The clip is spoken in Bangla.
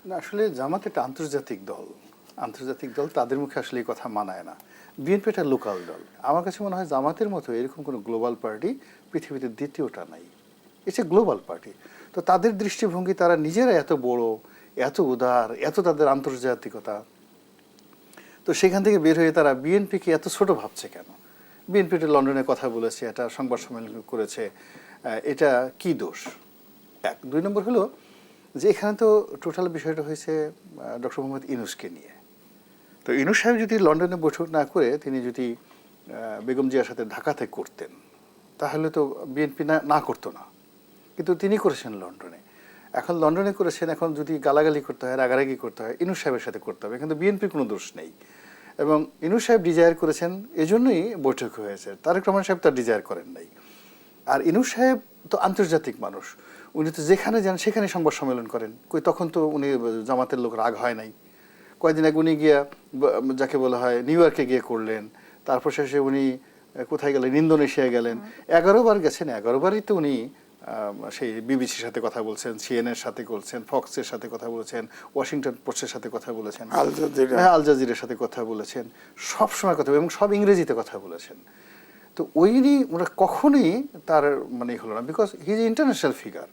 না আসলে জামাত একটা আন্তর্জাতিক দল, আন্তর্জাতিক দল, তাদের মুখে আসলে এই কথা মানায় না। বিএনপি একটা লোকাল দল। আমার কাছে মনে হয় জামাতের মতো এরকম কোনো গ্লোবাল পার্টি পৃথিবীতে দ্বিতীয়টা নাই। It's a global party. তো তাদের দৃষ্টিভঙ্গি, তারা নিজেরা এত বড়, এত উদার, এত তাদের আন্তর্জাতিকতা, তো সেখান থেকে বের হয়ে তারা বিএনপিকে এত ছোট ভাবছে কেন? বিএনপি লন্ডনে কথা বলেছে, একটা সংবাদ সম্মেলন করেছে, এটা কি দোষ? এক। দুই নম্বর হলো যে এখানে তো টোটাল বিষয়টা হয়েছে ডক্টর মোহাম্মদ ইউনূসকে নিয়ে। তো ইউনূস সাহেব যদি লন্ডনে বৈঠক না করে তিনি যদি বেগম জিয়ার সাথে ঢাকাতে করতেন, তাহলে তো বিএনপি না করতো না। কিন্তু তিনি করেছেন লন্ডনে। এখন লন্ডনে করেছেন, এখন যদি গালাগালি করতে হয়, রাগারাগি করতে হয়, ইউনূস সাহেবের সাথে করতে হবে, কিন্তু বিএনপির কোনো দোষ নেই। এবং ইউনূস সাহেব ডিজায়ার করেছেন, এজন্যই বৈঠক হয়েছে। তারেক রহমান সাহেব তার ডিজায়ার করেন নাই। আর ইউনূস সাহেব তো আন্তর্জাতিক মানুষ, উনি তো যেখানে যান সেখানে সংবাদ সম্মেলন করেন। কই তখন তো উনি জামাতের লোক রাগ হয় নাই। কয়েকদিন আগে উনি গিয়া যাকে বলা হয় নিউ ইয়র্কে গিয়ে করলেন, তারপর শেষে উনি কোথায় গেলেন, ইন্দোনেশিয়া গেলেন। 11 বার গেছেন, 11 বারই তো উনি সেই বিবিসির সাথে কথা বলছেন, সিএনএর সাথে বলছেন, ফক্সের সাথে কথা বলেছেন, ওয়াশিংটন পোস্টের সাথে কথা বলেছেন, আল জাজিরার সাথে কথা বলেছেন, সব সময় কথা, এবং সব ইংরেজিতে কথা বলেছেন। তো ওরা কখনোই তার মানে হলো না, because he is international figure.